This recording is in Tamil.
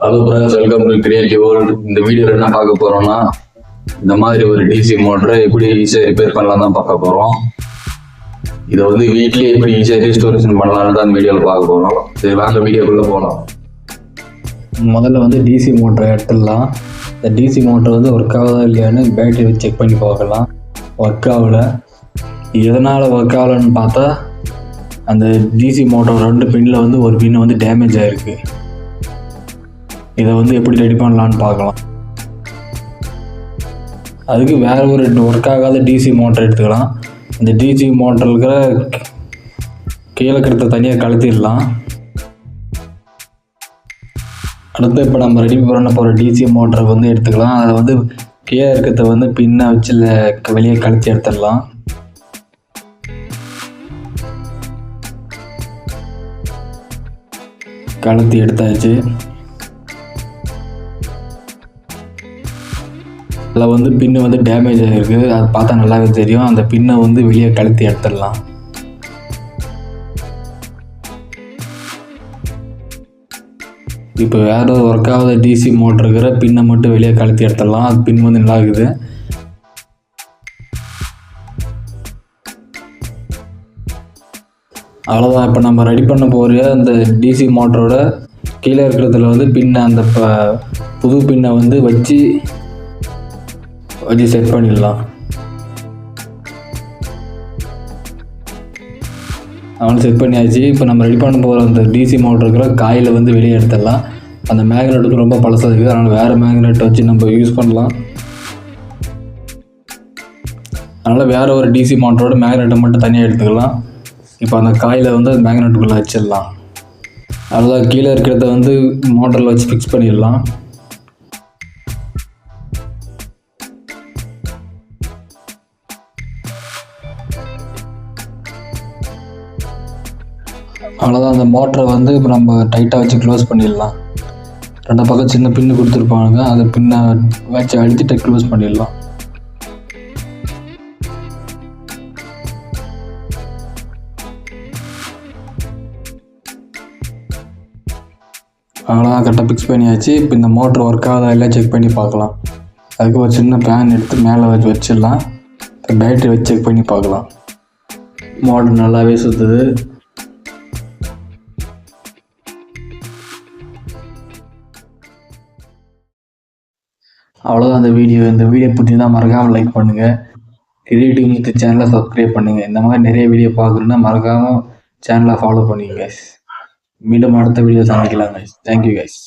Hello friends, welcome to creative world. இந்த வீடியோவில் என்ன பார்க்க போகிறோம்னா, இந்த மாதிரி ஒரு டிசி மோட்டரை எப்படி ஈஸியாக ரிப்பேர் பண்ணலாம் தான் பார்க்க போகிறோம். இதை வந்து வீட்லேயே எப்படி ஈஸியாக ரீஸ்டோரேஷன் பண்ணலான்னு தான் இந்த வீடியோவில் பார்க்க போகிறோம். சரி, வாங்க வீடியோக்குள்ளே போகலாம். முதல்ல வந்து டிசி மோட்டரை எடுத்துடலாம். இந்த டிசி மோட்டர் வந்து ஒர்க் ஆகுதா இல்லையான்னு பேட்டரி வச்சு செக் பண்ணி பார்க்கலாம். ஒர்க் ஆகலை. எதனால் ஒர்க் ஆகலைன்னு பார்த்தா, அந்த டிசி மோட்டர் 2 பின்னில் வந்து ஒரு பின்னு வந்து டேமேஜ் ஆகிருக்கு. இதை வந்து எப்படி ரெடி பண்ணலான்னு பார்க்கலாம். அதுக்கு வேறு ஒரு ஒர்க் ஆகாத டிசி மோட்டர் எடுத்துக்கலாம். இந்த டிசி மோட்டர் இருக்கிற கீழே கிடத்த தனியாக கழட்டிடலாம். அடுத்து இப்போ நம்ம ரெடி பண்ண போகிற டிசி மோட்டரை வந்து எடுத்துக்கலாம். அதை வந்து கீழே இருக்கிறத வந்து பின்னை வச்சு வெளியே கழட்டி எடுத்துடலாம். கழட்டி எடுத்தாச்சு. அதில் வந்து பின்னு வந்து டேமேஜ் ஆகிருக்கு. அதை பார்த்தா நல்லாவே தெரியும். அந்த பின்னை வந்து வெளியே கழட்டி எடுத்துடலாம். இப்போ வேறு ஒர்க் ஆகாத டிசி மோட்டர் இருக்கிற பின்னை மட்டும் வெளியே கழட்டி எடுத்துடலாம். அது பின் வந்து நல்லா இருக்குது. அவ்வளோதான். இப்போ நம்ம ரெடி பண்ண போகிற அந்த டிசி மோட்டரோட கீழே இருக்கிறதுல வந்து பின்னை அந்த புது பின்னை வந்து வச்சு செட் பண்ணிடலாம். அவனை செட் பண்ணியாச்சு. இப்போ நம்ம ரெடி பண்ண போகிற அந்த டிசி மோட்டர் இருக்கிற காயில் வந்து வெளியே எடுத்துடலாம். அந்த மேக்னெட்டுக்கு ரொம்ப பழசாக இருக்குது. அதனால் வேறு மேக்னெட்டை வச்சு நம்ம யூஸ் பண்ணலாம். அதனால் வேறு ஒரு டிசி மோட்டரோட மேக்னெட்டை மட்டும் தனியாக எடுத்துக்கலாம். இப்போ அந்த காயில் வந்து அந்த மேக்னெட்டுக்குள்ளே வச்சிடலாம். அவ்வளோதான். கீழே இருக்கிறத வந்து மோட்டரில் வச்சு ஃபிக்ஸ் பண்ணிடலாம். அவ்வளோதான். அந்த மோட்டரை வந்து இப்போ நம்ம டைட்டாக வச்சு க்ளோஸ் பண்ணிடலாம். 2 பக்கம் சின்ன பின்னு கொடுத்துருப்பாங்க. அந்த பின்னை வச்சு அழுத்திட்டு க்ளோஸ் பண்ணிடலாம். அவ்வளோதான். கரெக்டாக ஃபிக்ஸ் பண்ணியாச்சு. இப்போ இந்த மோட்டர் ஒர்க் ஆகுதா எல்லாம் செக் பண்ணி பார்க்கலாம். அதுக்கு ஒரு சின்ன பேன் எடுத்து மேலே வச்சிடலாம். இப்போ பேட்டரி வச்சு செக் பண்ணி பார்க்கலாம். மோட்டர் நல்லாவே சுற்றுது. அவ்வளோதான் இந்த வீடியோ. இந்த வீடியோ பிடிச்சிருந்தா மறக்காமல் லைக் பண்ணுங்கள். கிரியேட்டிவ் நியூஸ் சேனலை சப்ஸ்கிரைப் பண்ணுங்கள். இந்த மாதிரி நிறைய வீடியோ பார்க்கணுன்னா மறக்காமல் சேனலை ஃபாலோ பண்ணுங்க கைஸ். மீண்டும் அடுத்த வீடியோ சந்திக்கலாம் கைஸ். Thank you guys.